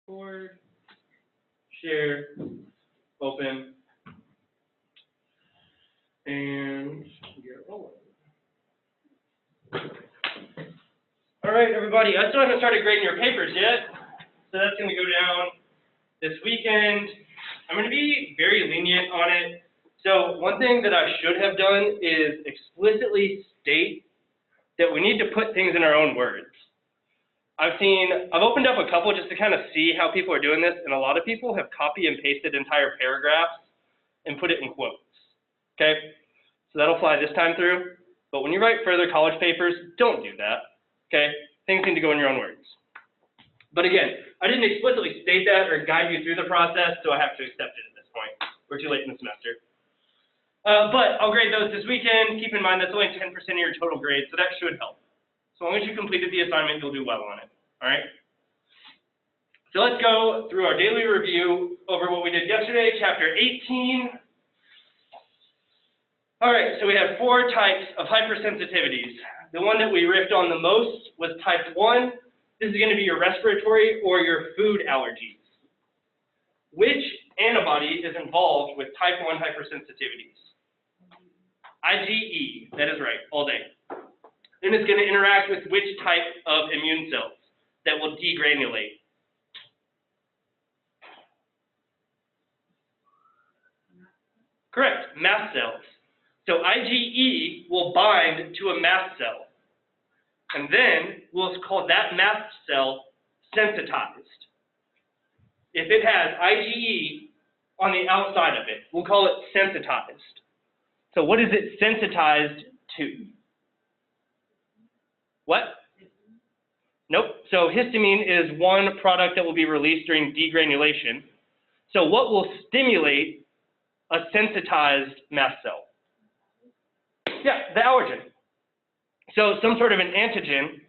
Record, share, open, and get rolling. All right, everybody. I still haven't started grading your papers yet, so that's going to go down this weekend. I'm going to be very lenient on it. So one thing that I should have done is explicitly state that we need to put things in our own words. I've opened up a couple just to kind of see how people are doing this, and a lot of people have copy and pasted entire paragraphs and put it in quotes, okay? So that'll fly this time through, but when you write further college papers, don't do that, okay? Things need to go in your own words. But again, I didn't explicitly state that or guide you through the process, so I have to accept it at this point. We're too late in the semester. But I'll grade those this weekend. Keep in mind that's only 10% of your total grade, so that should help. So as long as you completed the assignment, you'll do well on it, all right? So let's go through our daily review over what we did yesterday, chapter 18. All right, so we have 4 types of hypersensitivities. The one that we riffed on the most was type 1. This is going to be your respiratory or your food allergies. Which antibody is involved with type 1 hypersensitivities? IgE, that is right, all day. Then it's going to interact with which type of immune cells that will degranulate? Correct, mast cells. So IgE will bind to a mast cell, and then we'll call that mast cell sensitized. If it has IgE on the outside of it, we'll call it sensitized. So what is it sensitized to? What? Nope. So histamine is one product that will be released during degranulation. So what will stimulate a sensitized mast cell? Yeah, the allergen. So some sort of an antigen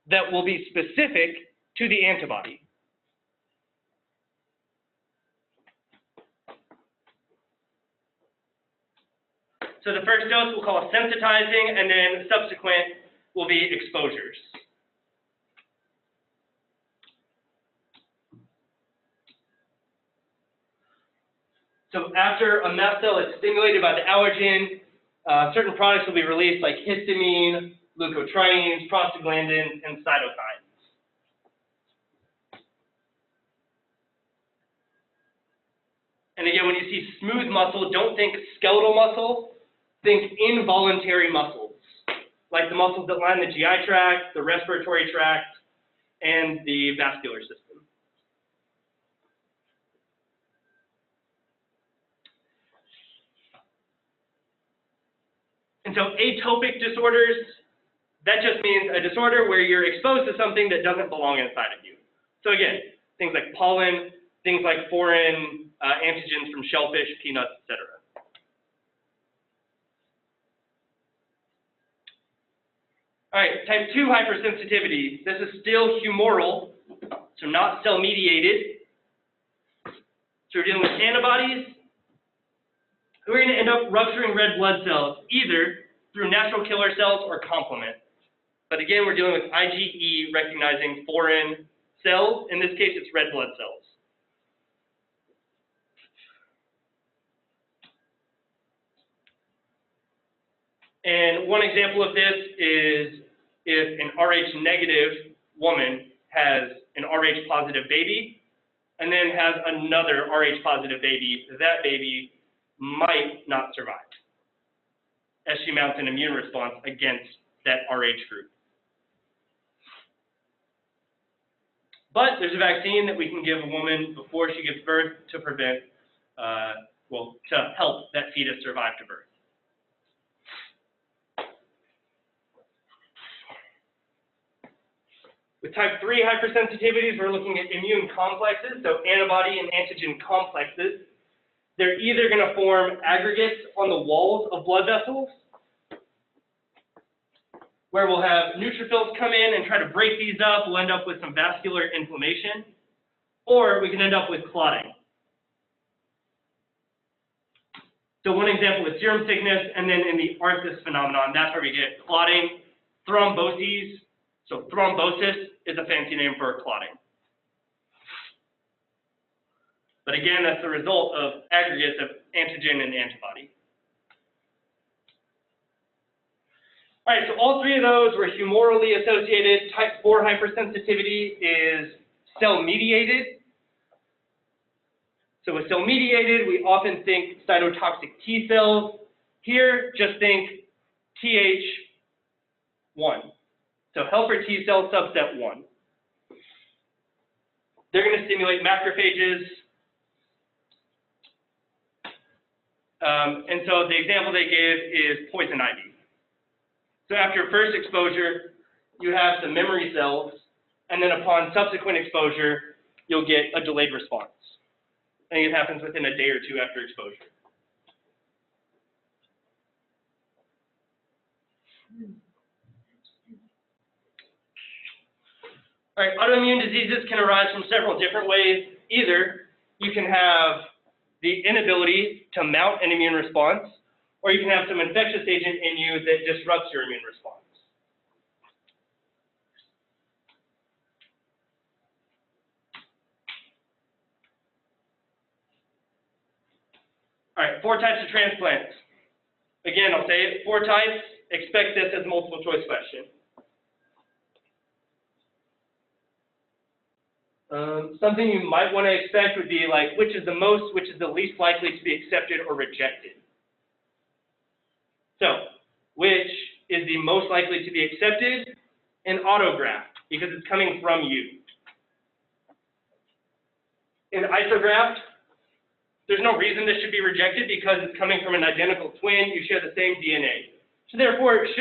that will be specific to the antibody. So the first dose we'll call sensitizing, and then subsequent will be exposures. So after a mast cell is stimulated by the allergen, certain products will be released like histamine, leukotrienes, prostaglandins, and cytokines. And again, when you see smooth muscle, don't think skeletal muscle, think involuntary muscles, like the muscles that line the GI tract, the respiratory tract, and the vascular system. And so atopic disorders, that just means a disorder where you're exposed to something that doesn't belong inside of you. So again, things like pollen, things like foreign antigens from shellfish, peanuts, etc. All right, type 2 hypersensitivity. This is still humoral, so not cell-mediated. So we're dealing with antibodies. We're going to end up rupturing red blood cells, either through natural killer cells or complement. But again, we're dealing with IgE recognizing foreign cells. In this case, it's red blood cells. And one example of this is if an Rh negative woman has an Rh positive baby and then has another Rh positive baby, that baby might not survive as she mounts an immune response against that Rh group. But there's a vaccine that we can give a woman before she gives birth to prevent, to help that fetus survive to birth. With type 3 hypersensitivities, we're looking at immune complexes, so antibody and antigen complexes. They're either going to form aggregates on the walls of blood vessels, where we'll have neutrophils come in and try to break these up. We'll end up with some vascular inflammation, or we can end up with clotting. So one example is serum sickness, and then in the Arthus phenomenon, that's where we get clotting, thromboses. So thrombosis is a fancy name for clotting. But again, that's the result of aggregates of antigen and antibody. All right, so all three of those were humorally associated. Type 4 hypersensitivity is cell-mediated. So with cell-mediated, we often think cytotoxic T cells. Here, just think Th1. So helper T cell subset 1. They're going to stimulate macrophages. And so the example they give is poison ivy. So after first exposure, you have some memory cells, and then upon subsequent exposure, you'll get a delayed response. I think it happens within a day or two after exposure. All right, autoimmune diseases can arise from several different ways. Either you can have the inability to mount an immune response, or you can have some infectious agent in you that disrupts your immune response. All right, 4 types of transplants. Again, I'll say it, 4 types. Expect this as a multiple choice question. Something you might want to expect would be like, which is the least likely to be accepted or rejected? So, which is the most likely to be accepted? An autograft, because it's coming from you. An isograft, there's no reason this should be rejected because it's coming from an identical twin. You share the same DNA. So therefore, you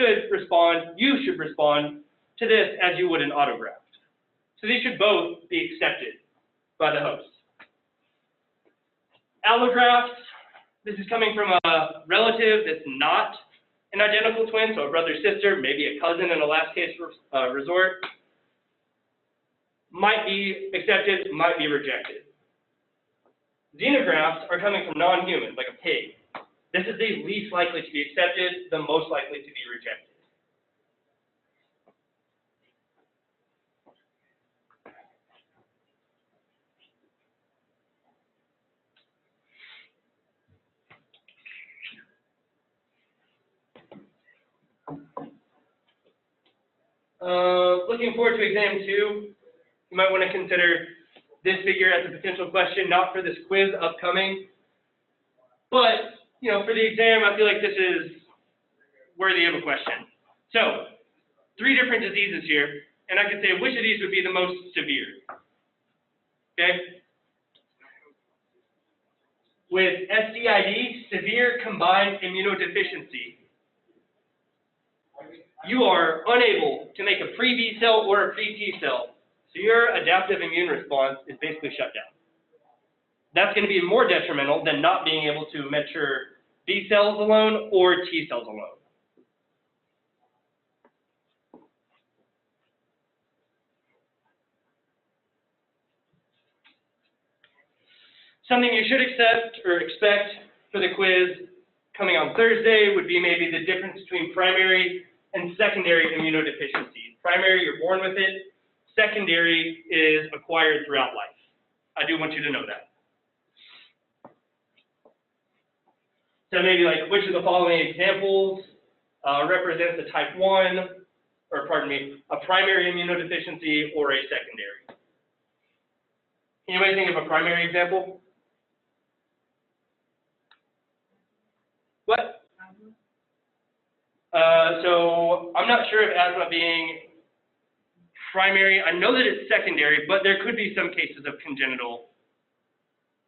should respond to this as you would an autograft. So these should both be accepted by the host. Allografts, this is coming from a relative that's not an identical twin, so a brother, sister, maybe a cousin in a last case resort. Might be accepted, might be rejected. Xenografts are coming from non-humans, like a pig. This is the least likely to be accepted, the most likely to be rejected. Looking forward to exam 2, you might want to consider this figure as a potential question, not for this quiz upcoming, but for the exam, I feel like this is worthy of a question. So, 3 different diseases here, and I could say which of these would be the most severe. Okay? With SCID, severe combined immunodeficiency, you are unable to make a pre-B cell or a pre-T cell, so your adaptive immune response is basically shut down. That's going to be more detrimental than not being able to mature B cells alone or T cells alone. Something you should accept or expect for the quiz coming on Thursday would be maybe the difference between primary and secondary immunodeficiency. Primary, you're born with it. Secondary is acquired throughout life. I do want you to know that. So maybe like, which of the following examples represents a type 1, or pardon me, a primary immunodeficiency or a secondary? Anybody think of a primary example? What? So I'm not sure if asthma being primary, I know that it's secondary, but there could be some cases of congenital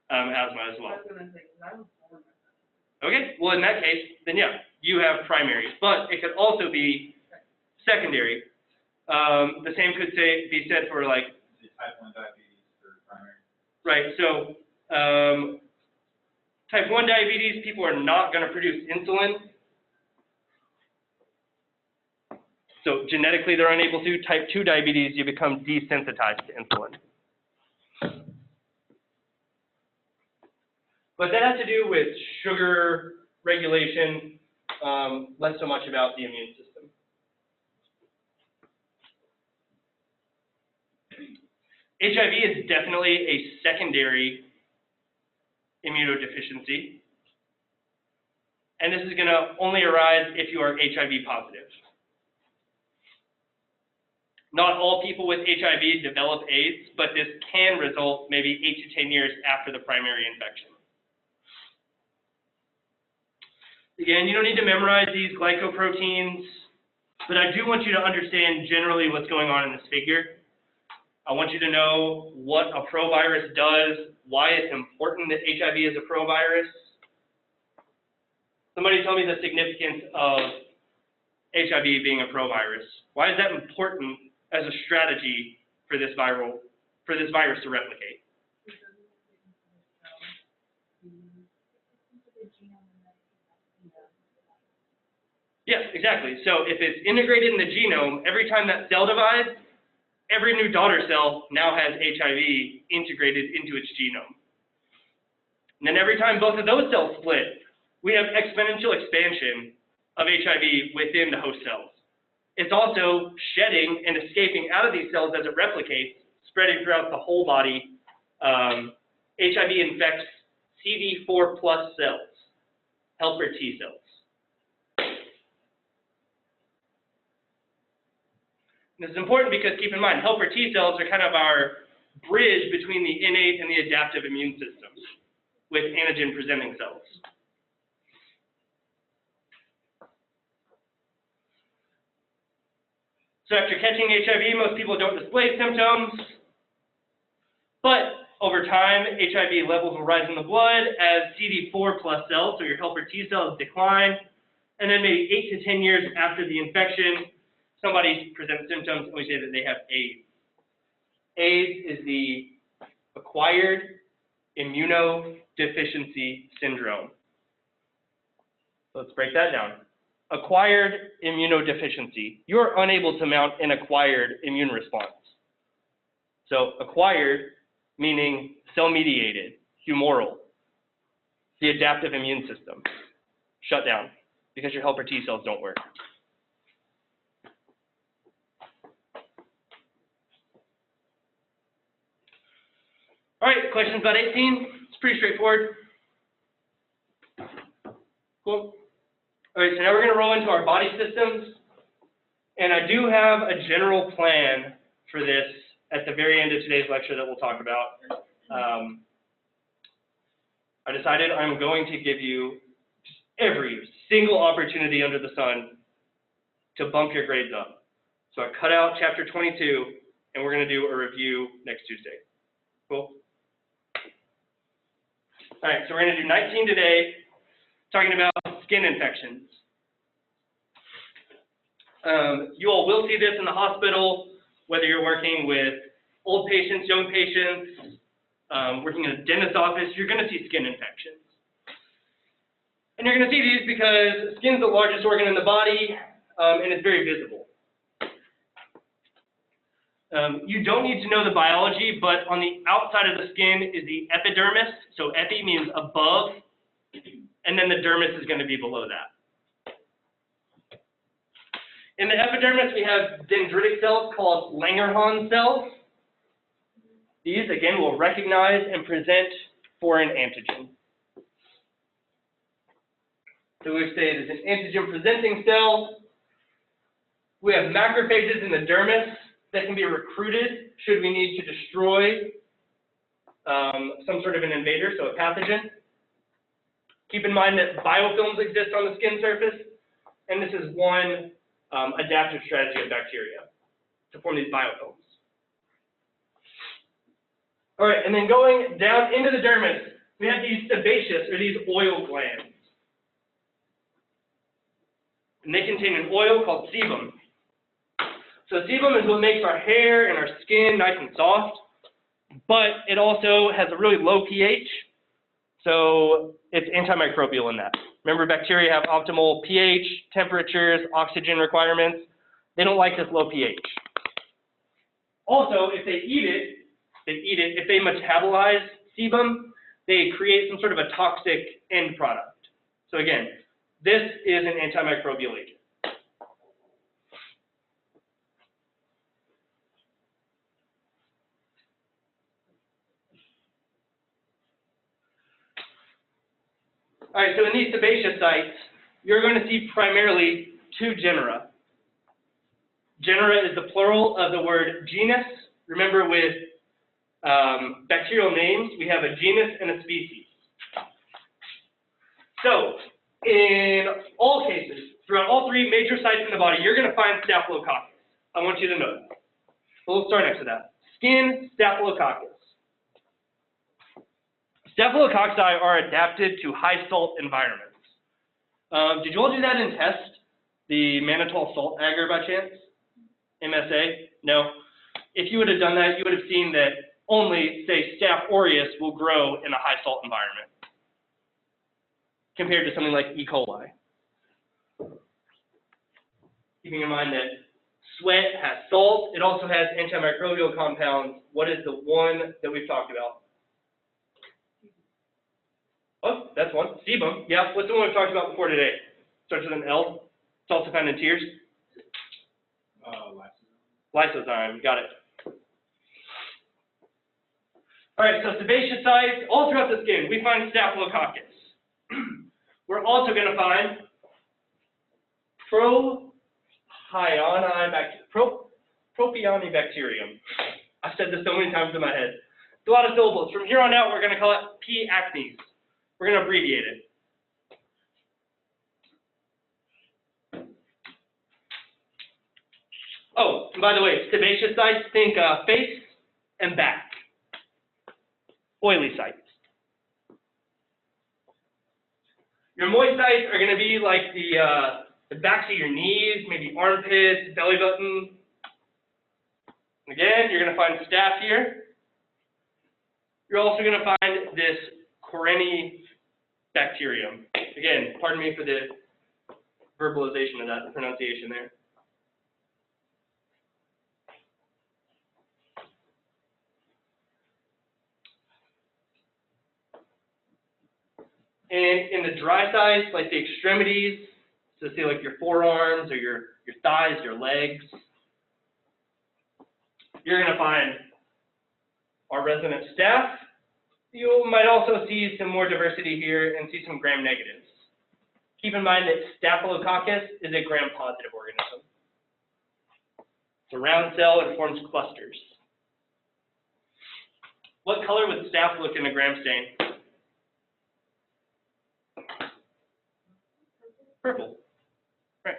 asthma as well. Okay, well in that case, then yeah, you have primaries, but it could also be secondary. The same could be said for like type 1 diabetes for primary. Right, so type 1 diabetes, people are not going to produce insulin. So genetically they're unable to. Type 2 diabetes, you become desensitized to insulin. But that has to do with sugar regulation, less so much about the immune system. HIV is definitely a secondary immunodeficiency. And this is going to only arise if you are HIV positive. Not all people with HIV develop AIDS, but this can result maybe 8 to 10 years after the primary infection. Again, you don't need to memorize these glycoproteins, but I do want you to understand generally what's going on in this figure. I want you to know what a provirus does, why it's important that HIV is a provirus. Somebody tell me the significance of HIV being a provirus. Why is that important as a strategy for this virus to replicate? Yes, exactly. So if it's integrated in the genome, every time that cell divides, every new daughter cell now has HIV integrated into its genome. And then every time both of those cells split, we have exponential expansion of HIV within the host cells. It's also shedding and escaping out of these cells as it replicates, spreading throughout the whole body. HIV infects CD4 plus cells, helper T cells. This is important because keep in mind, helper T cells are kind of our bridge between the innate and the adaptive immune systems with antigen-presenting cells. So after catching HIV, most people don't display symptoms, but over time, HIV levels will rise in the blood as CD4 plus cells, so your helper T cells, decline, and then maybe 8 to 10 years after the infection, somebody presents symptoms and we say that they have AIDS. AIDS is the acquired immunodeficiency syndrome. Let's break that down. Acquired immunodeficiency. You're unable to mount an acquired immune response. So acquired meaning cell-mediated, humoral. The adaptive immune system shut down because your helper T cells don't work. All right, questions about 18? It's pretty straightforward. Cool. All right, so now we're going to roll into our body systems. And I do have a general plan for this at the very end of today's lecture that we'll talk about. I decided I'm going to give you just every single opportunity under the sun to bump your grades up. So I cut out chapter 22, and we're going to do a review next Tuesday. Cool? All right, so we're going to do 19 today, talking about skin infections. You all will see this in the hospital, whether you're working with old patients, young patients, working in a dentist's office, you're going to see skin infections. And you're going to see these because skin is the largest organ in the body, and it's very visible. You don't need to know the biology, but on the outside of the skin is the epidermis. So epi means above, and then the dermis is going to be below that. In the epidermis, we have dendritic cells called Langerhans cells. These, again, will recognize and present foreign antigen. So we say it is an antigen-presenting cell. We have macrophages in the dermis that can be recruited should we need to destroy some sort of an invader, so a pathogen. Keep in mind that biofilms exist on the skin surface, and this is one adaptive strategy of bacteria to form these biofilms. All right, and then going down into the dermis, we have these sebaceous, or these oil glands. And they contain an oil called sebum. So sebum is what makes our hair and our skin nice and soft, but it also has a really low pH, so it's antimicrobial in that. Remember, bacteria have optimal pH, temperatures, oxygen requirements. They don't like this low pH. Also, if they eat it, if they metabolize sebum, they create some sort of a toxic end product. So again, this is an antimicrobial agent. All right, so in these sebaceous sites, you're going to see primarily two genera. Genera is the plural of the word genus. Remember, with bacterial names, we have a genus and a species. So, in all cases, throughout all three major sites in the body, you're going to find staphylococcus. I want you to know that. So let's start next to that. Skin, staphylococcus. Staphylococci are adapted to high salt environments. Did you all do that in test? The mannitol salt agar by chance? MSA? No? If you would have done that, you would have seen that only, say, Staph aureus will grow in a high salt environment compared to something like E. coli. Keeping in mind that sweat has salt, it also has antimicrobial compounds. What is the one that we've talked about? Oh, that's one. Sebum. Yeah, what's the one we've talked about before today? Starts with an L. It's also found in tears. Lysozyme. Got it. All right, so sebaceous sites, all throughout the skin, we find staphylococcus. We're also going to find propionibacterium. I've said this so many times in my head. It's a lot of syllables. From here on out, we're going to call it P. acnes. We're going to abbreviate it. Oh, and by the way, sebaceous sites, think face and back. Oily sites. Your moist sites are going to be like the backs of your knees, maybe armpits, belly button. Again, you're going to find staph here. You're also going to find this Corynebacterium. Again, pardon me for the verbalization of that, the pronunciation there. And in the dry sites, like the extremities, so say like your forearms or your thighs, your legs, you're going to find our resident staph. You might also see some more diversity here and see some gram-negatives. Keep in mind that Staphylococcus is a gram-positive organism. It's a round cell and forms clusters. What color would staph look in a gram stain? Purple. Right.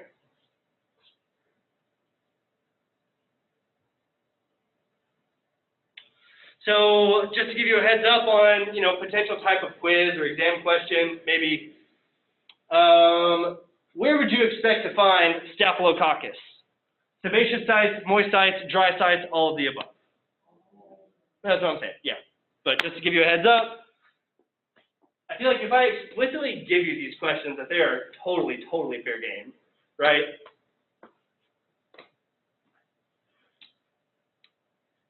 So just to give you a heads up on, potential type of quiz or exam question, maybe, where would you expect to find Staphylococcus? Sebaceous sites, moist sites, dry sites, all of the above. That's what I'm saying, yeah. But just to give you a heads up, I feel like if I explicitly give you these questions, that they are totally fair game, right?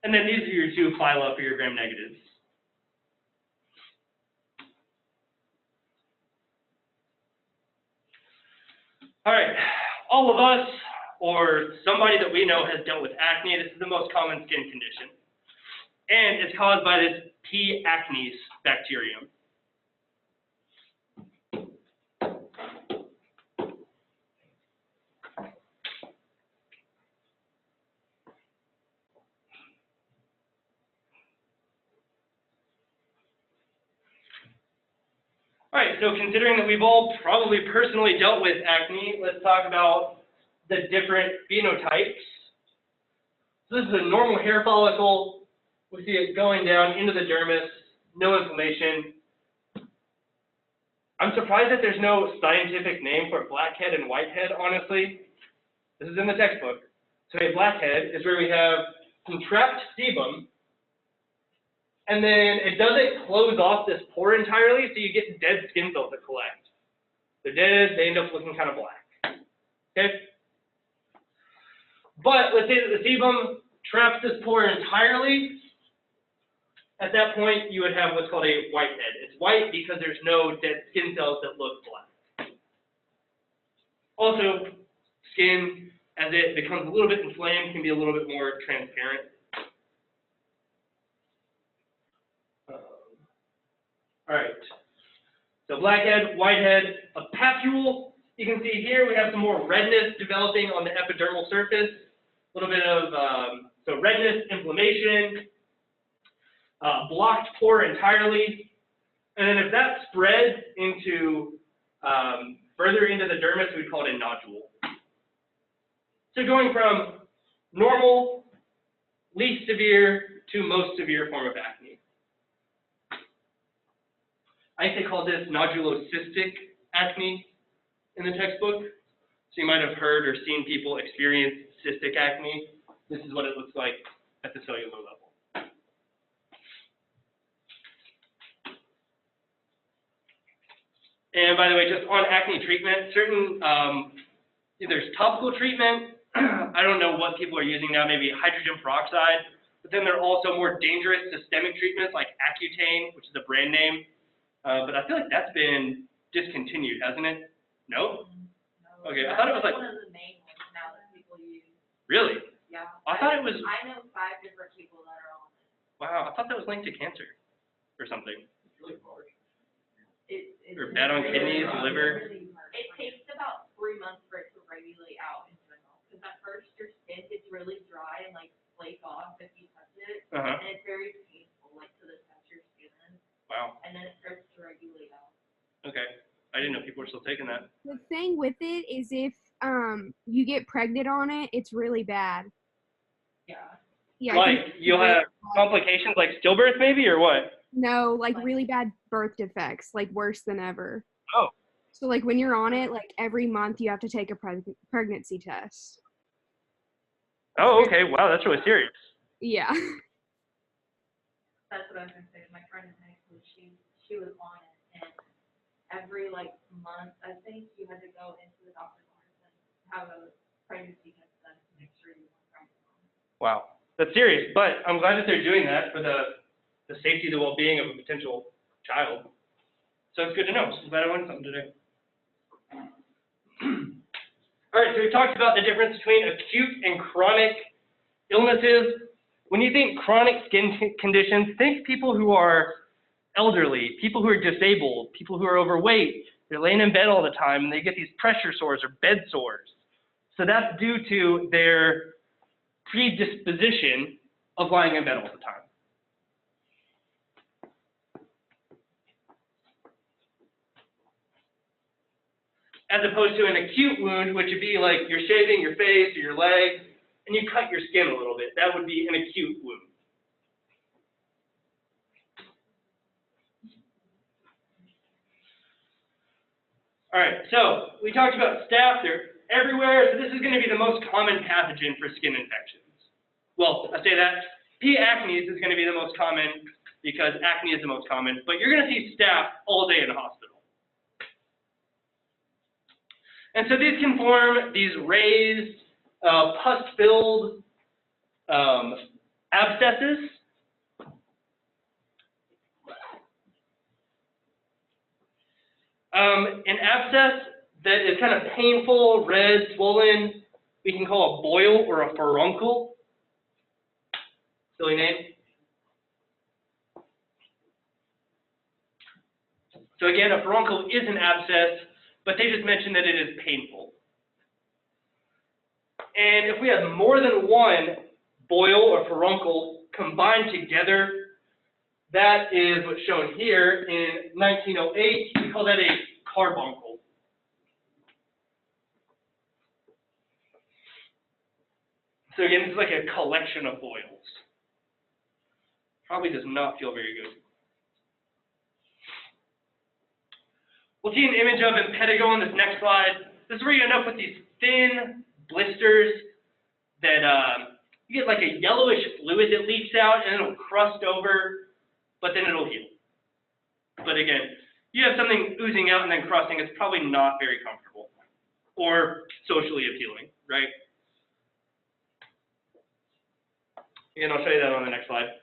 And then these are your two phyla for your gram negatives. All right, all of us or somebody that we know has dealt with acne. This is the most common skin condition. And it's caused by this P. acnes bacterium. All right, so considering that we've all probably personally dealt with acne, let's talk about the different phenotypes. So this is a normal hair follicle. We see it going down into the dermis, no inflammation. I'm surprised that there's no scientific name for blackhead and whitehead, honestly. This is in the textbook. So a blackhead is where we have some trapped sebum, and then it doesn't close off this pore entirely, so you get dead skin cells that collect. They're dead, they end up looking kind of black. Okay? But let's say that the sebum traps this pore entirely. At that point, you would have what's called a whitehead. It's white because there's no dead skin cells that look black. Also, skin, as it becomes a little bit inflamed, can be a little bit more transparent. All right. So blackhead, whitehead, a papule. You can see here we have some more redness developing on the epidermal surface. A little bit of so redness, inflammation, blocked pore entirely. And then if that spreads into further into the dermis, we call it a nodule. So going from normal, least severe, to most severe form of acne. I think they call this nodulocystic acne in the textbook. So you might have heard or seen people experience cystic acne. This is what it looks like at the cellular level. And by the way, just on acne treatment, there's topical treatment. I don't know what people are using now, maybe hydrogen peroxide. But then there are also more dangerous systemic treatments like Accutane, which is a brand name. But I feel like that's been discontinued, hasn't it? No? No. Okay, I thought it was like. One of the main ones now that people use. Really? Yeah. I thought it was. I know 5 different people that are on it. Wow, I thought that was linked to cancer or something. It's really hard. Or bad on kidneys, liver. It takes about 3 months for it to regulate out in general. Because at first your skin gets really dry and like flake off if you touch it. Uh-huh. And it's very painful, like to the touch your skin. Wow. And then it starts to regulate out. Okay. I didn't know people were still taking that. The thing with it is if you get pregnant on it, it's really bad. Yeah. Yeah. Like, you'll have complications like stillbirth maybe, or what? No, like really bad birth defects, like worse than ever. Oh. So like when you're on it, like every month you have to take a pregnancy test. Oh, okay. Wow, that's really serious. Yeah. That's what I was gonna say. My friend in high school, she was on it, and every like month, I think you had to go into the doctor's office and have a pregnancy test done to make sure you weren't pregnant. Wow. That's serious. But I'm glad that they're doing that for the safety, the well-being of a potential child. So it's good to know. I'm glad I learned something today. All right, so we talked about the difference between acute and chronic illnesses. When you think chronic skin conditions, think people who are elderly, people who are disabled, people who are overweight. They're laying in bed all the time and they get these pressure sores or bed sores. So that's due to their predisposition of lying in bed all the time. As opposed to an acute wound, which would be like you're shaving your face or your leg, and you cut your skin a little bit. That would be an acute wound. All right, so we talked about staph. They're everywhere, so this is going to be the most common pathogen for skin infections. Well, I say that P. acnes is going to be the most common because acne is the most common, but you're going to see staph all day in the hospital. And so these can form these raised, pus-filled abscesses. An abscess that is kind of painful, red, swollen, we can call a boil or a furuncle. Silly name. So again, a furuncle is an abscess, but they just mentioned that it is painful. And if we have more than one boil or furuncle combined together, that is what's shown here in 1908. We call that a carbuncle. So again, this is like a collection of boils. Probably does not feel very good. We'll see an image of impetigo on this next slide. This is where you end up with these thin blisters that you get like a yellowish fluid that leaks out and it'll crust over, but then it'll heal. But again, you have something oozing out and then crusting, it's probably not very comfortable or socially appealing, right? Again, I'll show you that on the next slide.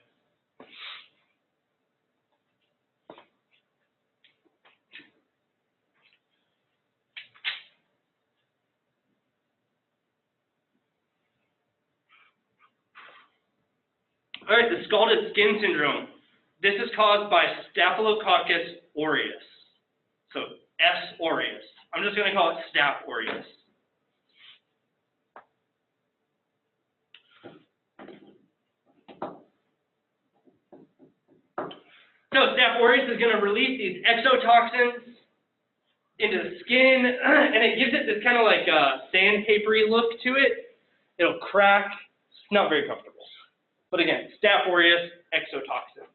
All right, the scalded skin syndrome. This is caused by Staphylococcus aureus. So S. aureus. I'm just going to call it Staph aureus. So Staph aureus is going to release these exotoxins into the skin, and it gives it this kind of like sandpapery look to it. It'll crack. It's not very comfortable. But again, Staph aureus, exotoxin.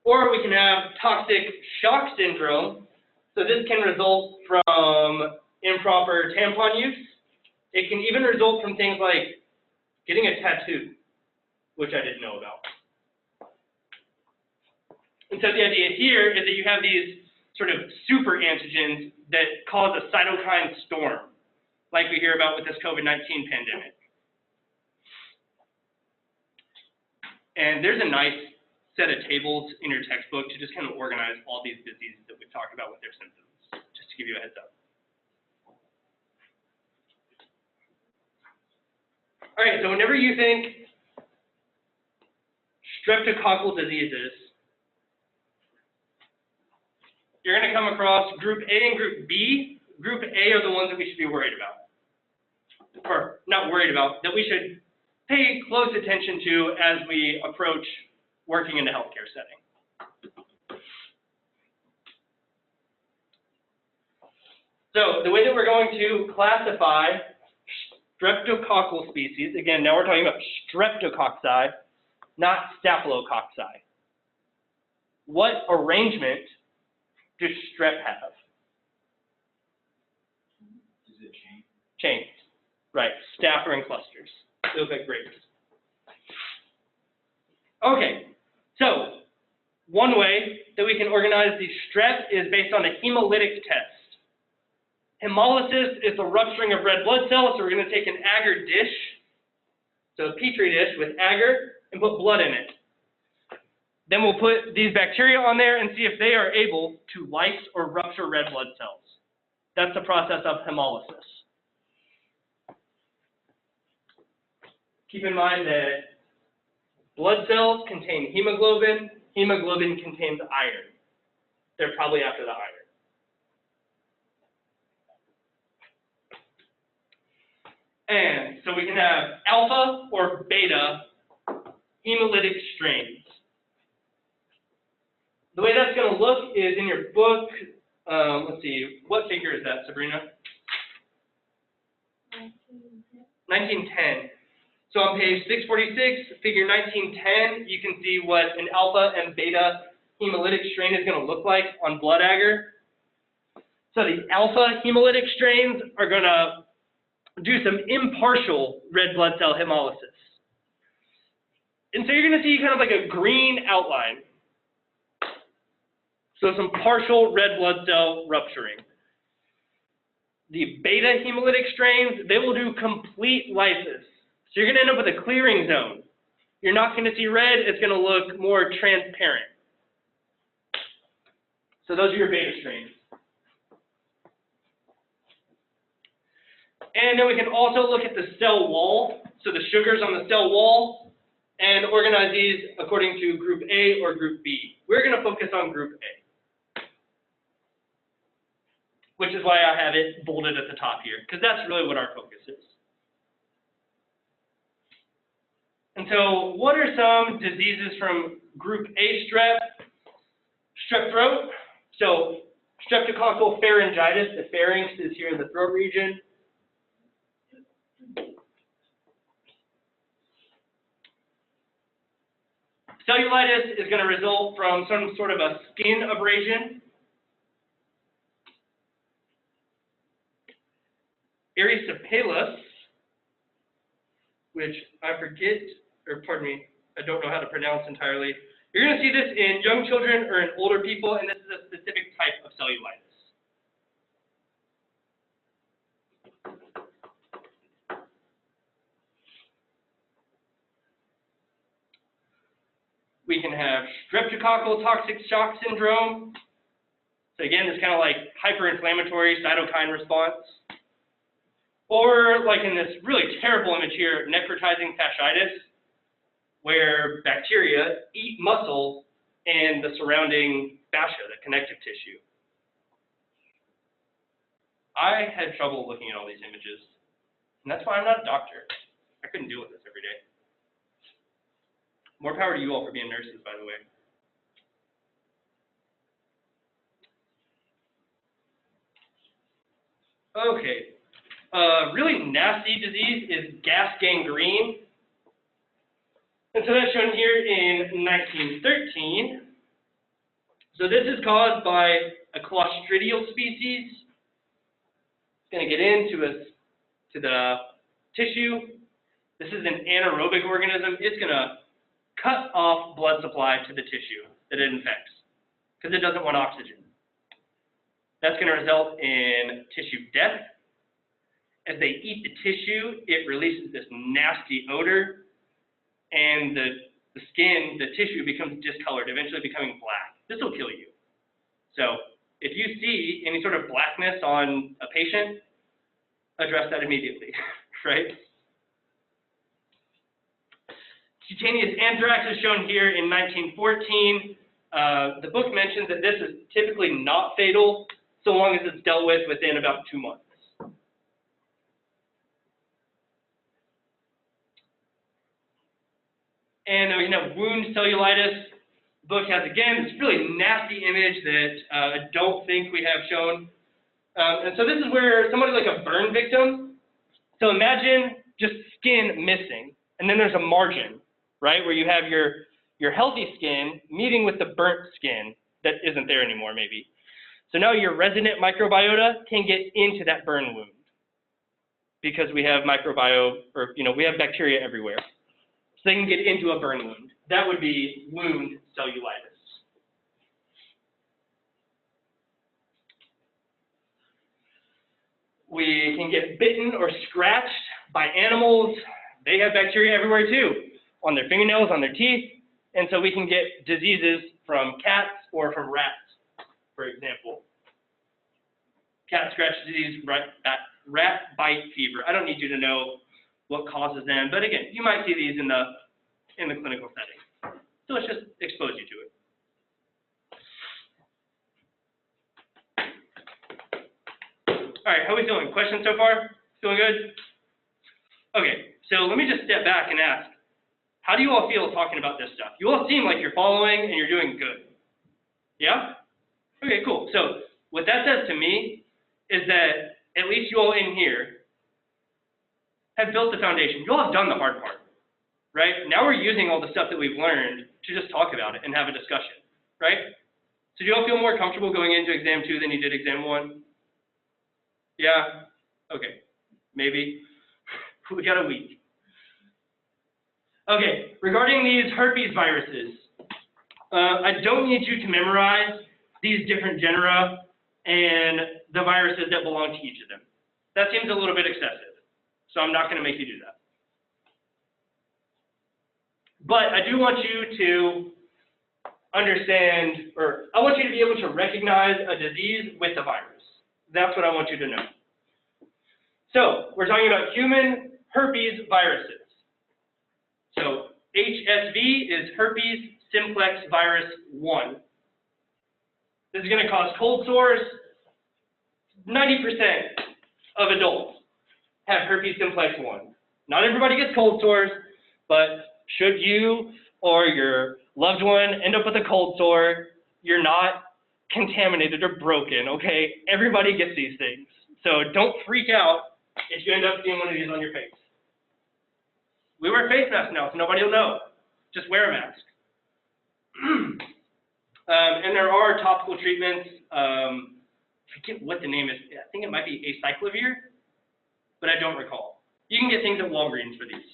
Or we can have toxic shock syndrome. So this can result from improper tampon use. It can even result from things like getting a tattoo, which I didn't know about. And so the idea here is that you have these sort of super antigens that cause a cytokine storm, like we hear about with this COVID-19 pandemic. And there's a nice set of tables in your textbook to just kind of organize all these diseases that we've talked about with their symptoms, just to give you a heads up. All right, so whenever you think streptococcal diseases, you're going to come across group A and group B. Group A are the ones that we should be worried about. Or not worried about, that we should pay close attention to as we approach working in a healthcare setting. So the way that we're going to classify streptococcal species, again, now we're talking about streptococci, not staphylococci. What arrangement does strep have? Is it chain? Chains, right? Staph are in clusters. They look like grapes. Okay, so one way that we can organize the strep is based on a hemolytic test. Hemolysis is the rupturing of red blood cells, so we're going to take an agar dish, so a petri dish with agar, and put blood in it. Then we'll put these bacteria on there and see if they are able to lyse or rupture red blood cells. That's the process of hemolysis. Keep in mind that blood cells contain hemoglobin. Hemoglobin contains iron. They're probably after the iron. And so we can have alpha or beta hemolytic strains. The way that's going to look is in your book. Let's see, what figure is that, Sabrina? 1910. So on page 646, figure 1910, you can see what an alpha and beta hemolytic strain is going to look like on blood agar. So the alpha hemolytic strains are going to do some impartial red blood cell hemolysis. And so you're going to see kind of like a green outline. So some partial red blood cell rupturing. The beta hemolytic strains, they will do complete lysis. So you're going to end up with a clearing zone. You're not going to see red, it's going to look more transparent. So those are your beta strains. And then we can also look at the cell wall, so the sugars on the cell wall, and organize these according to group A or group B. We're going to focus on group A, which is why I have it bolded at the top here, because that's really what our focus is. And so what are some diseases from group A strep? Strep throat. So streptococcal pharyngitis, the pharynx is here in the throat region. Cellulitis is going to result from some sort of a skin abrasion. Erysipelas, which I forget, or pardon me, I don't know how to pronounce entirely. You're going to see this in young children or in older people, and this is a specific type of cellulitis. We can have streptococcal toxic shock syndrome. So again, it's kind of like hyperinflammatory cytokine response. Or like in this really terrible image here, necrotizing fasciitis, where bacteria eat muscle and the surrounding fascia, the connective tissue. I had trouble looking at all these images, and that's why I'm not a doctor. I couldn't deal with this every day. More power to you all for being nurses, by the way. Okay, really nasty disease is gas gangrene. And so that's shown here in 1913. So this is caused by a clostridial species. It's going to get into the tissue. This is an anaerobic organism. It's going to cut off blood supply to the tissue that it infects because it doesn't want oxygen. That's going to result in tissue death. As they eat the tissue, it releases this nasty odor, and the skin, the tissue becomes discolored, eventually becoming black. This will kill you. So if you see any sort of blackness on a patient, address that immediately, right? Cutaneous anthrax is shown here in 1914. The book mentions that this is typically not fatal so long as it's dealt with within about 2 months. And we have wound cellulitis. The book has, again, this really nasty image that I don't think we have shown. And so this is where somebody's like a burn victim. So imagine just skin missing, and then there's a margin, right, where you have your healthy skin meeting with the burnt skin that isn't there anymore, maybe. So now your resident microbiota can get into that burn wound because we have we have bacteria everywhere. So they can get into a burn wound. That would be wound cellulitis. We can get bitten or scratched by animals. They have bacteria everywhere too, on their fingernails, on their teeth. And so we can get diseases from cats or from rats, for example. Cat scratch disease, rat bite fever. I don't need you to know what causes them, but again, you might see these in the clinical setting. So let's just expose you to it. All right, how are we feeling? Questions so far? Feeling good? Okay, so let me just step back and ask, how do you all feel talking about this stuff? You all seem like you're following and you're doing good. Yeah? Okay, cool. So what that says to me is that at least you all in here have built the foundation. You all have done the hard part, right? Now we're using all the stuff that we've learned to just talk about it and have a discussion, right? So do you all feel more comfortable going into exam 2 than you did exam 1? Yeah? Okay, maybe. We got a week. Okay, regarding these herpes viruses, I don't need you to memorize these different genera and the viruses that belong to each of them. That seems a little bit excessive, so I'm not going to make you do that. But I do want you to understand, or I want you to be able to recognize a disease with the virus. That's what I want you to know. So we're talking about human herpes viruses. So HSV is herpes simplex virus 1. This is going to cause cold sores. 90% of adults have herpes simplex 1. Not everybody gets cold sores, but should you or your loved one end up with a cold sore, you're not contaminated or broken, okay? Everybody gets these things. So don't freak out if you end up seeing one of these on your face. We wear face masks now, so nobody will know. Just wear a mask. And there are topical treatments. I forget what the name is. I think it might be acyclovir, but I don't recall. You can get things at Walgreens for these.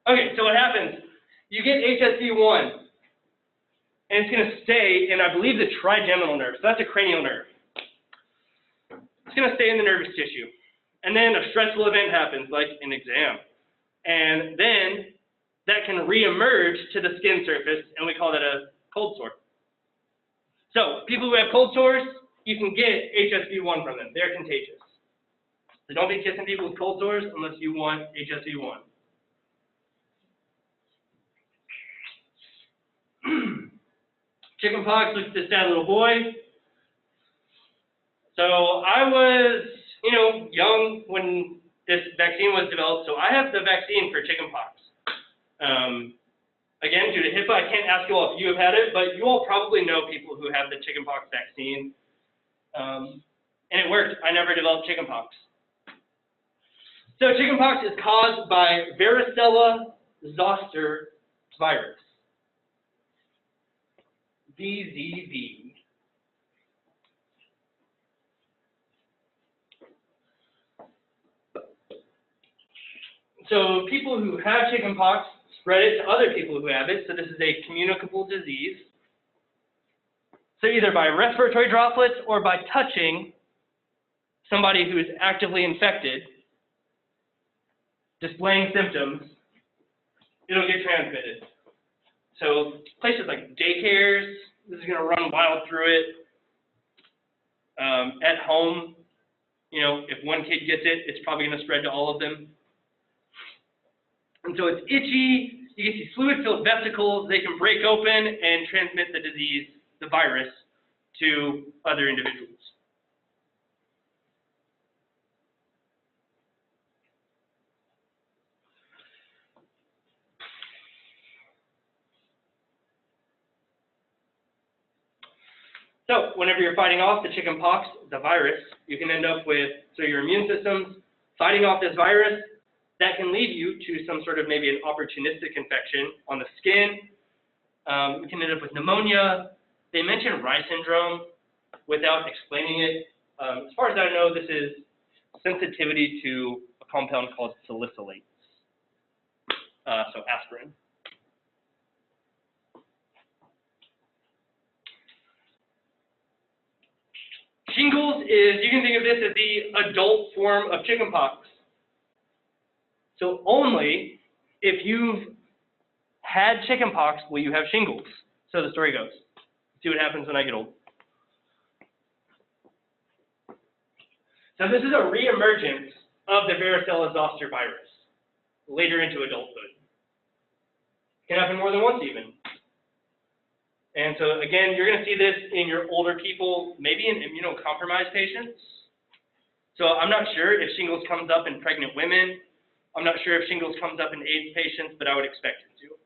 Okay, so what happens? You get HSV1, and it's going to stay in, I believe, the trigeminal nerve. So that's a cranial nerve. It's going to stay in the nervous tissue. And then a stressful event happens, like an exam. And then that can reemerge to the skin surface, and we call that a cold sore. So people who have cold sores, you can get HSV1 from them. They're contagious. So don't be kissing people with cold sores unless you want HSV1. Chickenpox, look at this sad little boy. So I was, young when this vaccine was developed, so I have the vaccine for chickenpox. Again, due to HIPAA, I can't ask you all if you have had it, but you all probably know people who have the chickenpox vaccine. And it worked. I never developed chickenpox. So chickenpox is caused by varicella zoster virus, VZV. So people who have chickenpox spread it to other people who have it. So this is a communicable disease. So either by respiratory droplets or by touching somebody who is actively infected, displaying symptoms, it'll get transmitted. So places like daycares, this is going to run wild through it. At home, if one kid gets it, it's probably going to spread to all of them. And so it's itchy, you get these fluid-filled vesicles, they can break open and transmit the disease, the virus, to other individuals. So whenever you're fighting off the chickenpox, the virus, you can end up with, so your immune system's fighting off this virus, that can lead you to some sort of maybe an opportunistic infection on the skin. You can end up with pneumonia. They mention Rye syndrome without explaining it. As far as I know, this is sensitivity to a compound called salicylates, so aspirin. Shingles is, you can think of this as the adult form of chickenpox. So only if you've had chickenpox will you have shingles. So the story goes. See what happens when I get old. So this is a reemergence of the varicella zoster virus later into adulthood. It can happen more than once even. And so again, you're going to see this in your older people, maybe in immunocompromised patients. So I'm not sure if shingles comes up in pregnant women. I'm not sure if shingles comes up in AIDS patients, but I would expect it to.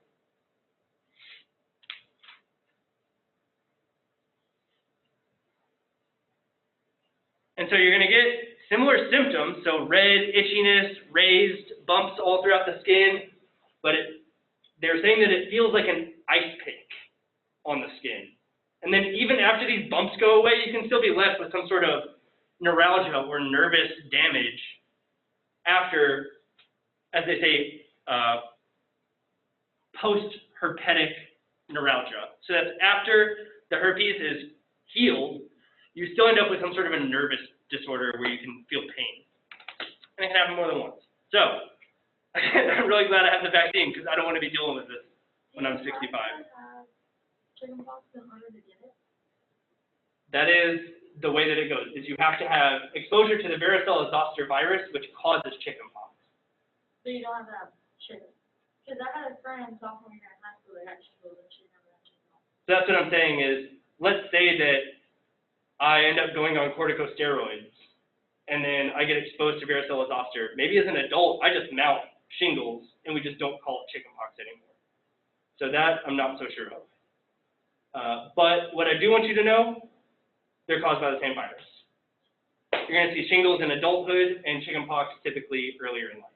And so you're going to get similar symptoms, so red, itchiness, raised bumps all throughout the skin, but they're saying that it feels like an ice pick on the skin. And then even after these bumps go away, you can still be left with some sort of neuralgia or nervous damage after, as they say, post-herpetic neuralgia. So that's after the herpes is healed, you still end up with some sort of a nervous disorder where you can feel pain. And it can happen more than once. So, again, I'm really glad I have the vaccine because I don't want to be dealing with this when I'm 65. Chickenpox in order to get it? That is the way that it goes, is you have to have exposure to the varicella zoster virus, which causes chickenpox. So you don't have to have chicken. Because I had a friend sophomore year in high school that had shingles and she never had chickenpox. So that's what I'm saying is, let's say that I end up going on corticosteroids, and then I get exposed to varicella zoster. Maybe as an adult, I just mount shingles, and we just don't call it chickenpox anymore. So that I'm not so sure of. But what I do want you to know, they're caused by the same virus. You're going to see shingles in adulthood and chickenpox typically earlier in life.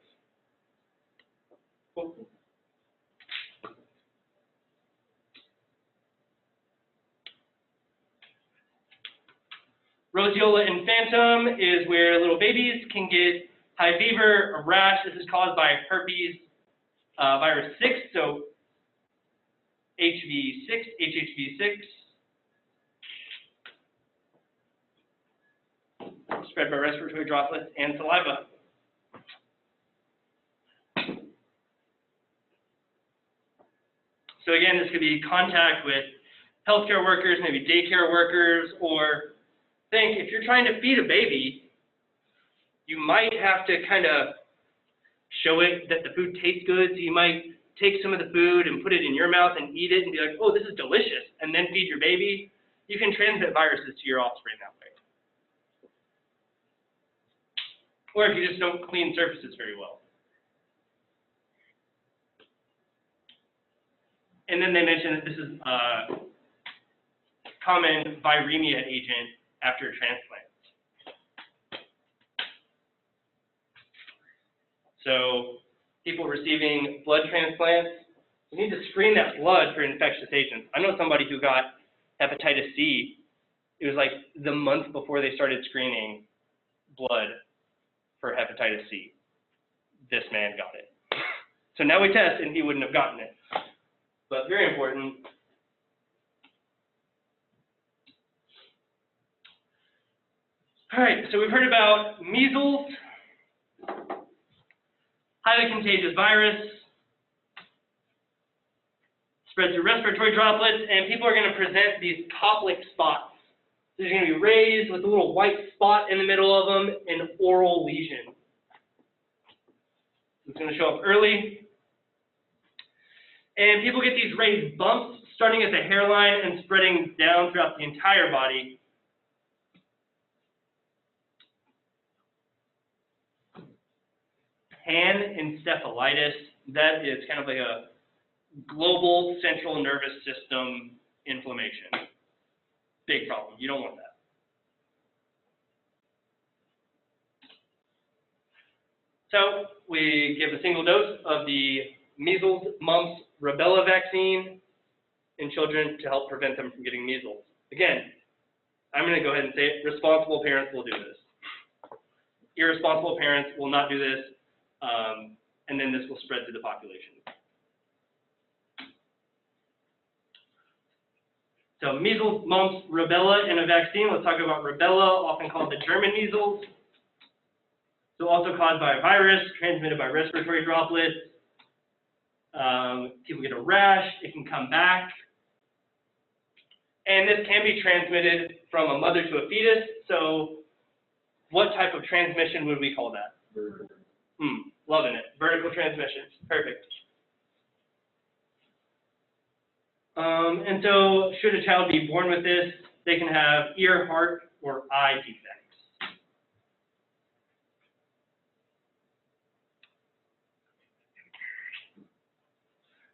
Cool. Rhodiola infantum is where little babies can get high fever, a rash. This is caused by herpes virus 6, so HHV6. Spread by respiratory droplets and saliva. So again, this could be contact with healthcare workers, maybe daycare workers, or think if you're trying to feed a baby, you might have to kind of show it that the food tastes good. So you might take some of the food and put it in your mouth and eat it and be like, oh, this is delicious, and then feed your baby, you can transmit viruses to your offspring that way. Or if you just don't clean surfaces very well. And then they mentioned that this is a common viremia agent after a transplant. So people receiving blood transplants, you need to screen that blood for infectious agents. I know somebody who got hepatitis C. It was like the month before they started screening blood for hepatitis C. This man got it. So now we test and he wouldn't have gotten it. But very important. All right, so we've heard about measles, highly contagious virus, spread through respiratory droplets, and people are going to present these Koplik spots. So they're going to be raised with a little white spot in the middle of them, an oral lesion. It's going to show up early. And people get these raised bumps starting at the hairline and spreading down throughout the entire body. Panencephalitis, that is kind of like a global central nervous system inflammation. Big problem. You don't want that. So we give a single dose of the measles, mumps, rubella vaccine in children to help prevent them from getting measles. Again, I'm going to go ahead and say it. Responsible parents will do this. Irresponsible parents will not do this, and then this will spread to the population. So measles, mumps, rubella in a vaccine. Let's talk about rubella, often called the German measles. So also caused by a virus, transmitted by respiratory droplets. People get a rash, it can come back. And this can be transmitted from a mother to a fetus. So what type of transmission would we call that? Loving it. Vertical transmission. Perfect. And so should a child be born with this, they can have ear, heart, or eye defects.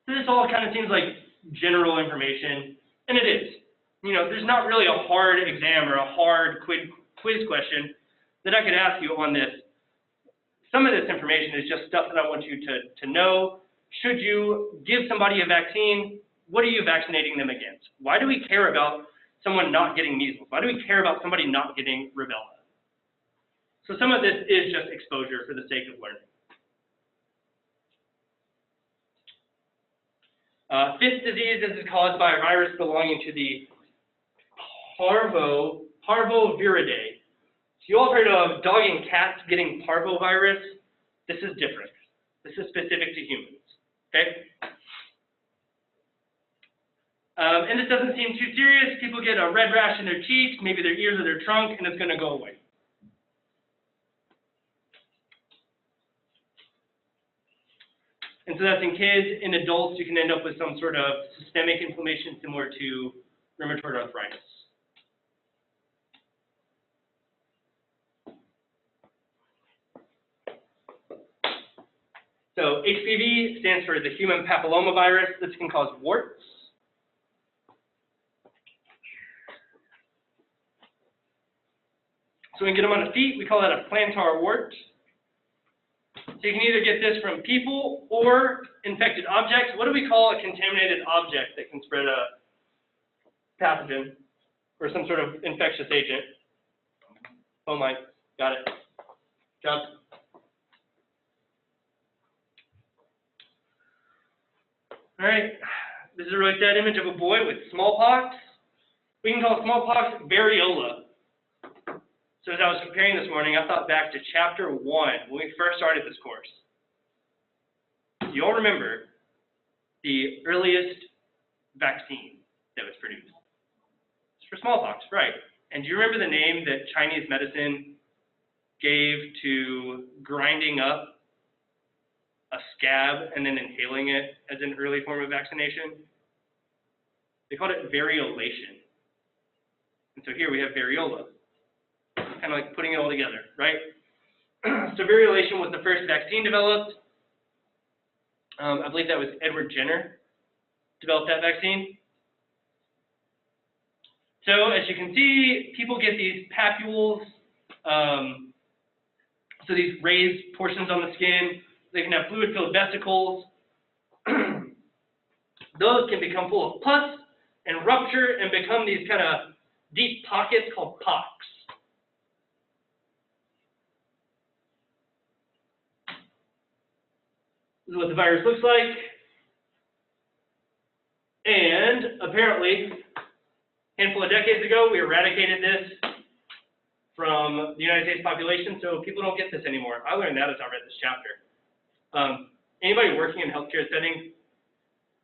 So this all kind of seems like general information, and it is. You know, there's not really a hard exam or a hard quiz question that I could ask you on this. Some of this information is just stuff that I want you to know. Should you give somebody a vaccine, what are you vaccinating them against? Why do we care about someone not getting measles? Why do we care about somebody not getting rubella? So some of this is just exposure for the sake of learning. Fifth disease, this is caused by a virus belonging to the parvoviridae. So you all heard of dog and cats getting parvovirus. This is different. This is specific to humans, okay? And this doesn't seem too serious. People get a red rash in their cheeks, maybe their ears or their trunk, and it's going to go away. And so that's in kids. In adults, you can end up with some sort of systemic inflammation similar to rheumatoid arthritis. So HPV stands for the human papillomavirus. This can cause warts. So when we get them on the feet, we call that a plantar wart. So you can either get this from people or infected objects. What do we call a contaminated object that can spread a pathogen or some sort of infectious agent? Oh my, got it. Jump. All right, this is a really sad image of a boy with smallpox. We can call smallpox variola. So as I was preparing this morning, I thought back to chapter 1 when we first started this course. Do you all remember the earliest vaccine that was produced? It's for smallpox, right? And do you remember the name that Chinese medicine gave to grinding up a scab and then inhaling it as an early form of vaccination. They called it variolation. And so here we have variola, kind of like putting it all together, right? So variolation was the first vaccine developed. I believe that was Edward Jenner developed that vaccine. So as you can see, people get these papules, so these raised portions on the skin. They can have fluid-filled vesicles. Those can become full of pus and rupture and become these kind of deep pockets called pox. This is what the virus looks like. And apparently, a handful of decades ago, we eradicated this from the United States population, so people don't get this anymore. I learned that as I read this chapter. Anybody working in healthcare setting,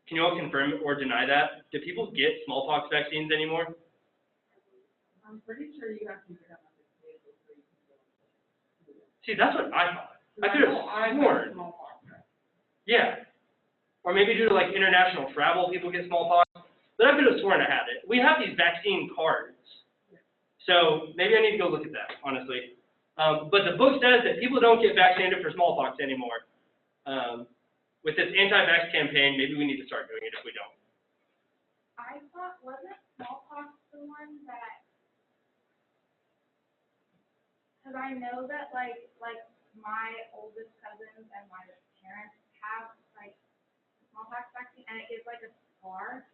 can you all confirm or deny that? Do people get smallpox vaccines anymore? I'm pretty sure you have to become a disabled so you can go. See, that's what I thought. I could have sworn. Yeah. Or maybe due to like international travel, people get smallpox. But I could have sworn I had it. We have these vaccine cards. So maybe I need to go look at that, honestly. But the book says that people don't get vaccinated for smallpox anymore. With this anti-vax campaign, maybe we need to start doing it if we don't. I thought, wasn't smallpox the one that, because I know that like my oldest cousins and my parents have like smallpox vaccine, and it gives like a scar,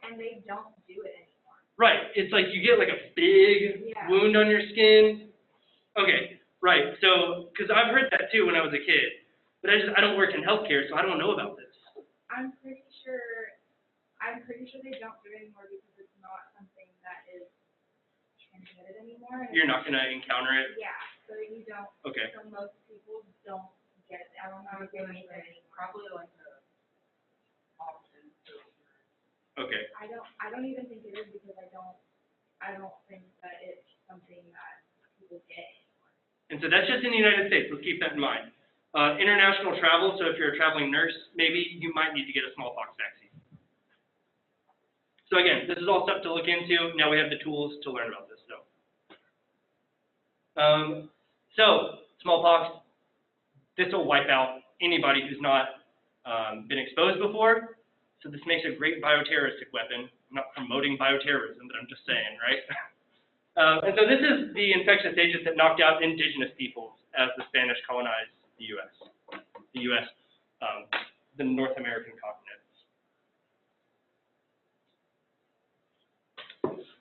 and they don't do it anymore. Right. It's like you get like a big wound on your skin. Okay. Right. So, because I've heard that too when I was a kid, but I don't work in healthcare, so I don't know about this. I'm pretty sure they don't do it anymore because it's not something that is transmitted anymore. You're not going to encounter it? Yeah, so you don't. Okay. So most people don't get it. I don't know if they make it anymore. Probably like the option. Okay. I don't even think it is because I don't think that it's something that people get anymore. And so that's just in the United States. Let's keep that in mind. International travel, so if you're a traveling nurse, maybe you might need to get a smallpox vaccine. So again, this is all stuff to look into. Now we have the tools to learn about this, though. So smallpox, this will wipe out anybody who's not been exposed before. So this makes a great bioterroristic weapon. I'm not promoting bioterrorism, but I'm just saying, right? And so this is the infectious agent that knocked out indigenous peoples as the Spanish colonized the U.S., the North American continent.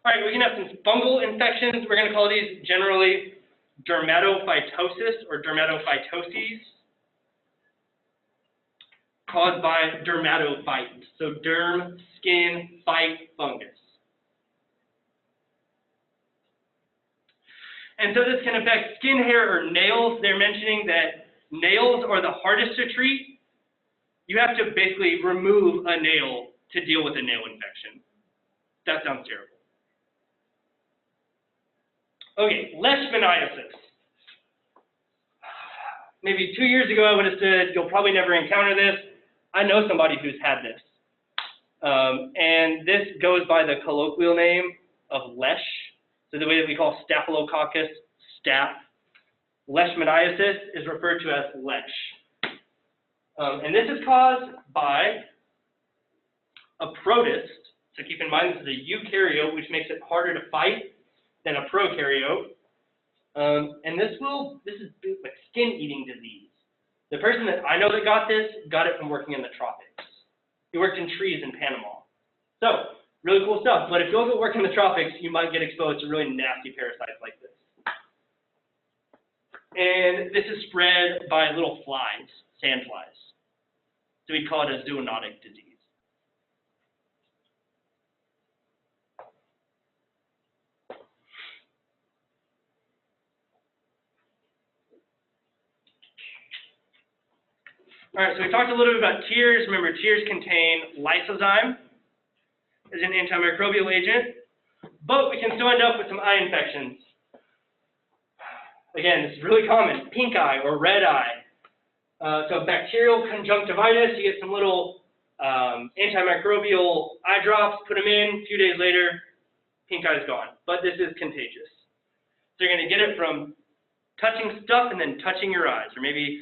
All right, we can have some fungal infections. We're going to call these generally dermatophytosis or dermatophytoses, caused by dermatophytes. So derm, skin, phyte, fungus. And so this can affect skin, hair, or nails. They're mentioning that nails are the hardest to treat. You have to basically remove a nail to deal with a nail infection. That sounds terrible. Okay, leishmaniasis. Maybe 2 years ago I would have said, you'll probably never encounter this. I know somebody who's had this. And this goes by the colloquial name of lesh. So the way that we call staphylococcus, staph. Leishmaniasis is referred to as lesh. And this is caused by a protist. So keep in mind, this is a eukaryote, which makes it harder to fight than a prokaryote. And this is like skin-eating disease. The person that I know that got it from working in the tropics. He worked in trees in Panama. So, really cool stuff. But if you also work in the tropics, you might get exposed to really nasty parasites like this. And this is spread by little flies, sand flies. So we'd call it a zoonotic disease. All right, so we talked a little bit about tears. Remember, tears contain lysozyme as an antimicrobial agent, but we can still end up with some eye infections. Again, this is really common, pink eye or red eye. So bacterial conjunctivitis, you get some little antimicrobial eye drops, put them in, a few days later, pink eye is gone. But this is contagious. So you're going to get it from touching stuff and then touching your eyes, or maybe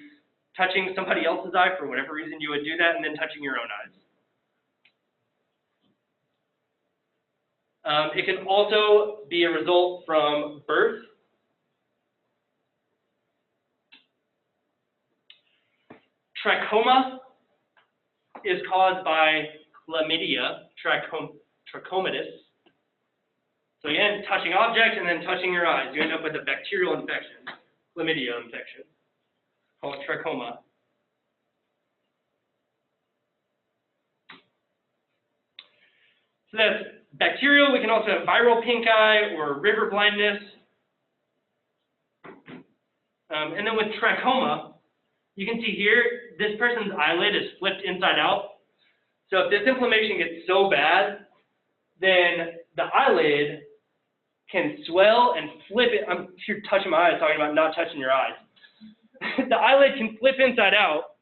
touching somebody else's eye for whatever reason you would do that, and then touching your own eyes. It can also be a result from birth. Trachoma is caused by chlamydia, trachomatis. So again, touching objects and then touching your eyes. You end up with a bacterial infection, chlamydia infection, called trachoma. So that's bacterial. We can also have viral pink eye or river blindness. And then with trachoma, you can see here, this person's eyelid is flipped inside out. So if this inflammation gets so bad, then the eyelid can swell and flip it. If you're touching my eyes, talking about not touching your eyes. The eyelid can flip inside out,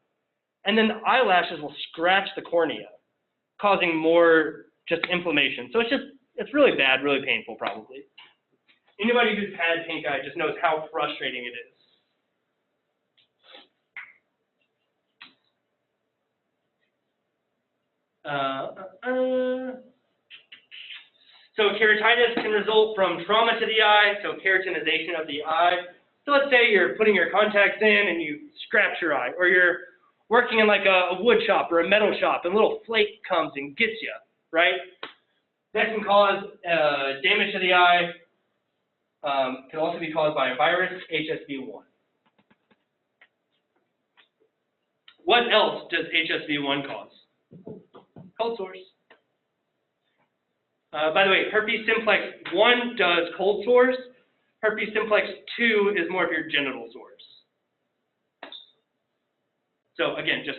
and then the eyelashes will scratch the cornea, causing more just inflammation. So it's really bad, really painful probably. Anybody who's had pink eye just knows how frustrating it is. So keratitis can result from trauma to the eye, so keratinization of the eye. So let's say you're putting your contacts in and you scratch your eye, or you're working in like a wood shop or a metal shop and a little flake comes and gets you, right? That can cause damage to the eye. Can also be caused by a virus, HSV1. What else does HSV1 cause? Cold sores. By the way, herpes simplex 1 does cold sores. Herpes simplex 2 is more of your genital sores. So again, just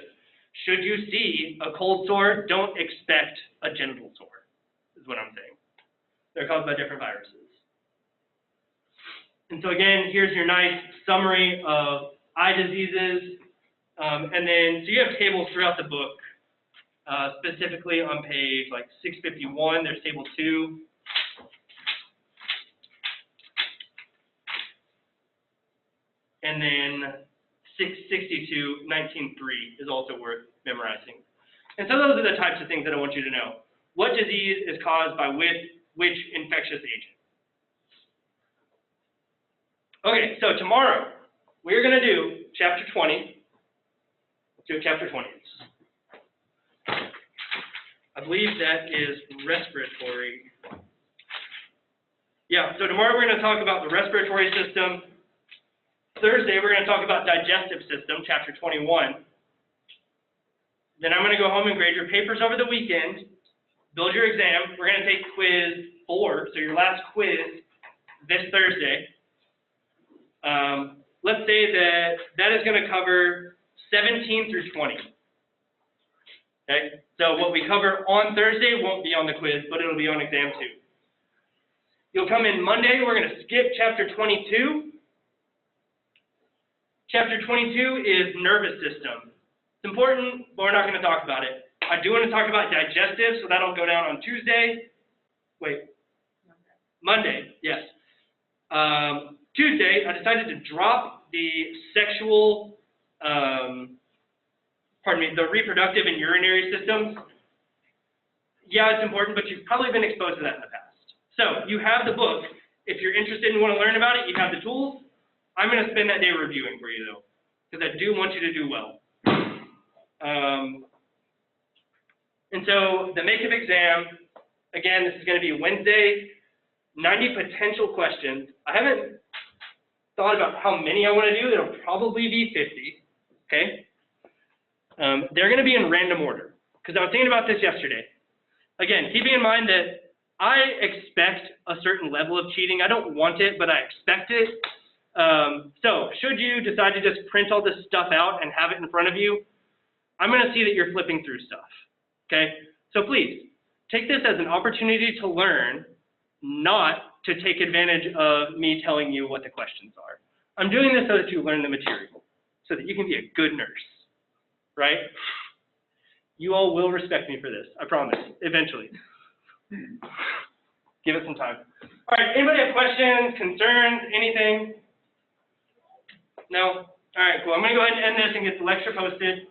should you see a cold sore, don't expect a genital sore, is what I'm saying. They're caused by different viruses. And so again, here's your nice summary of eye diseases. And then, so you have tables throughout the book. Specifically on page like 651, there's table 2. And then 662, 19.3 is also worth memorizing. And so those are the types of things that I want you to know. What disease is caused by which infectious agent? Okay, so tomorrow we're going to do chapter 20. Let's do chapter 20. I believe that is respiratory. Yeah, so tomorrow we're going to talk about the respiratory system. Thursday we're going to talk about digestive system, chapter 21. Then I'm going to go home and grade your papers over the weekend, build your exam. We're going to take quiz 4, so your last quiz this Thursday. Let's say that is going to cover 17 through 20. Okay, so what we cover on Thursday won't be on the quiz, but it'll be on exam 2. You'll come in Monday, we're going to skip chapter 22. Chapter 22 is nervous system. It's important, but we're not going to talk about it. I do want to talk about digestive, so that'll go down on Tuesday. Wait, Monday, yes. Tuesday, I decided to drop the sexual, the reproductive and urinary systems. Yeah, it's important, but you've probably been exposed to that in the past. So you have the book. If you're interested and want to learn about it, you have the tools. I'm going to spend that day reviewing for you, though, because I do want you to do well. And so the makeup exam, again, this is going to be Wednesday, 90 potential questions. I haven't thought about how many I want to do. It'll probably be 50, okay? They're going to be in random order, because I was thinking about this yesterday. Again, keeping in mind that I expect a certain level of cheating. I don't want it, but I expect it. So should you decide to just print all this stuff out and have it in front of you, I'm going to see that you're flipping through stuff, okay? So please, take this as an opportunity to learn, not to take advantage of me telling you what the questions are. I'm doing this so that you learn the material. so that you can be a good nurse, right? You all will respect me for this, I promise, eventually. Give it some time. All right, anybody have questions, concerns, anything? No? All right, cool. I'm going to go ahead and end this and get the lecture posted.